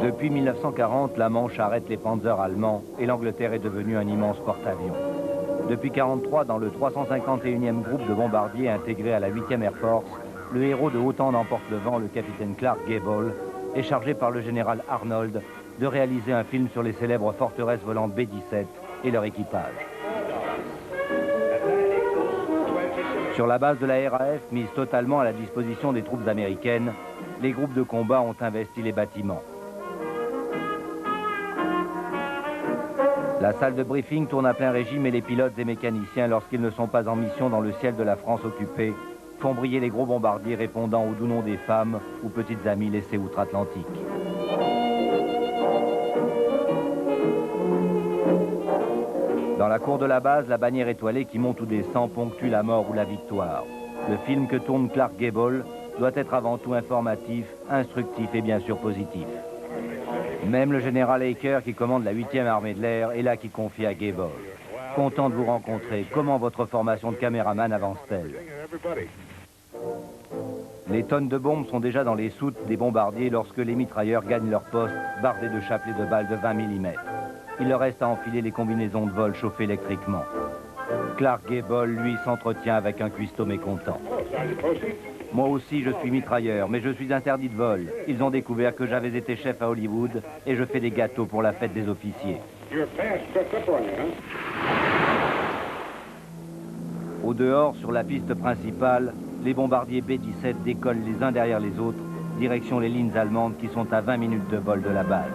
Depuis 1940, la Manche arrête les panzers allemands et l'Angleterre est devenue un immense porte-avions. Depuis 1943, dans le 351e groupe de bombardiers intégré à la 8e Air Force, le héros de Autant n'emporte le vent, le capitaine Clark Gable, est chargé par le général Arnold de réaliser un film sur les célèbres forteresses volantes B-17 et leur équipage. Sur la base de la RAF, mise totalement à la disposition des troupes américaines, les groupes de combat ont investi les bâtiments. La salle de briefing tourne à plein régime et les pilotes et mécaniciens, lorsqu'ils ne sont pas en mission dans le ciel de la France occupée, font briller les gros bombardiers répondant au doux nom des femmes ou petites amies laissées outre-Atlantique. Dans la cour de la base, la bannière étoilée qui monte ou descend ponctue la mort ou la victoire. Le film que tourne Clark Gable doit être avant tout informatif, instructif et bien sûr positif. Même le général Aker, qui commande la 8e armée de l'air, est là qui confie à Gable. Content de vous rencontrer. Comment votre formation de caméraman avance-t-elle? Les tonnes de bombes sont déjà dans les soutes des bombardiers lorsque les mitrailleurs gagnent leur poste, bardés de chapelets de balles de 20 mm. Il leur reste à enfiler les combinaisons de vol chauffées électriquement. Clark Gable, lui, s'entretient avec un cuistot mécontent. Moi aussi, je suis mitrailleur, mais je suis interdit de vol. Ils ont découvert que j'avais été chef à Hollywood et je fais des gâteaux pour la fête des officiers. Au dehors, sur la piste principale, les bombardiers B-17 décollent les uns derrière les autres, direction les lignes allemandes qui sont à 20 minutes de vol de la base.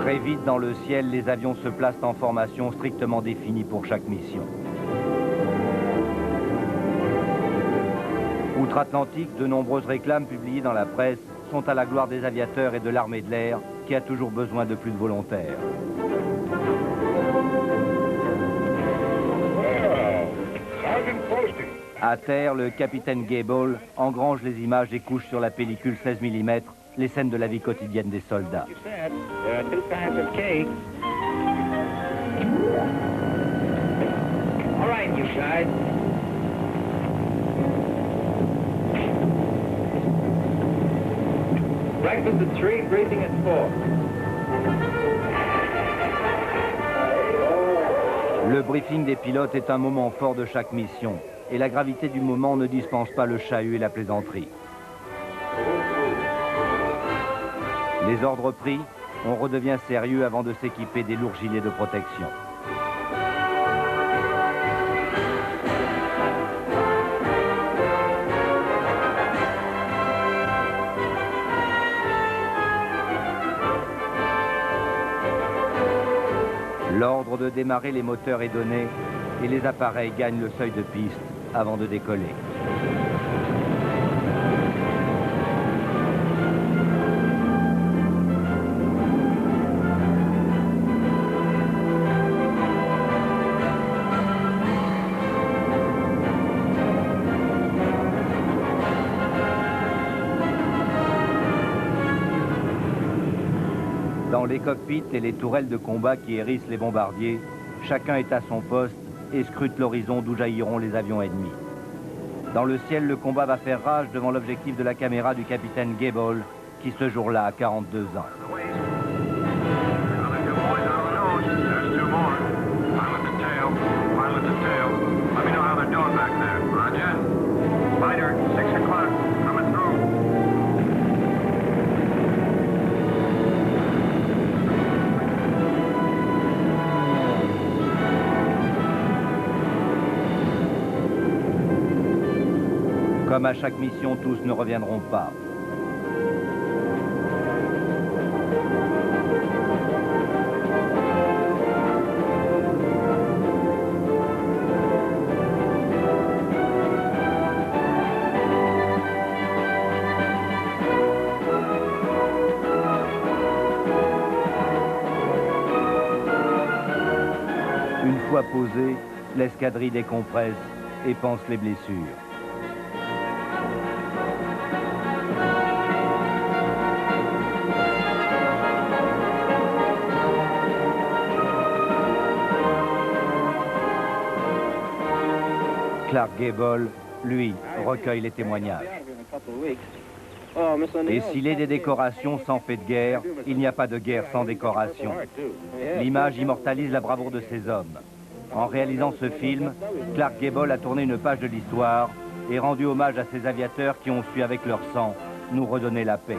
Très vite dans le ciel, les avions se placent en formation strictement définie pour chaque mission. Outre-Atlantique, de nombreuses réclames publiées dans la presse sont à la gloire des aviateurs et de l'armée de l'air qui a toujours besoin de plus de volontaires. À terre, le capitaine Gable engrange les images et couche sur la pellicule 16 mm les scènes de la vie quotidienne des soldats. Breakfast at 3, briefing at 4. Le briefing des pilotes est un moment fort de chaque mission, et la gravité du moment ne dispense pas le chahut et la plaisanterie. Les ordres pris, on redevient sérieux avant de s'équiper des lourds gilets de protection. L'ordre de démarrer les moteurs est donné et les appareils gagnent le seuil de piste avant de décoller. Dans les cockpits et les tourelles de combat qui hérissent les bombardiers, chacun est à son poste et scrute l'horizon d'où jailliront les avions ennemis. Dans le ciel, le combat va faire rage devant l'objectif de la caméra du capitaine Gable, qui ce jour-là a 42 ans. Comme à chaque mission, tous ne reviendront pas. Une fois posée, l'escadrille décompresse et pense les blessures. Clark Gable, lui, recueille les témoignages. Et s'il est des décorations sans fait de guerre, il n'y a pas de guerre sans décoration. L'image immortalise la bravoure de ces hommes. En réalisant ce film, Clark Gable a tourné une page de l'histoire et rendu hommage à ces aviateurs qui ont su, avec leur sang, nous redonner la paix.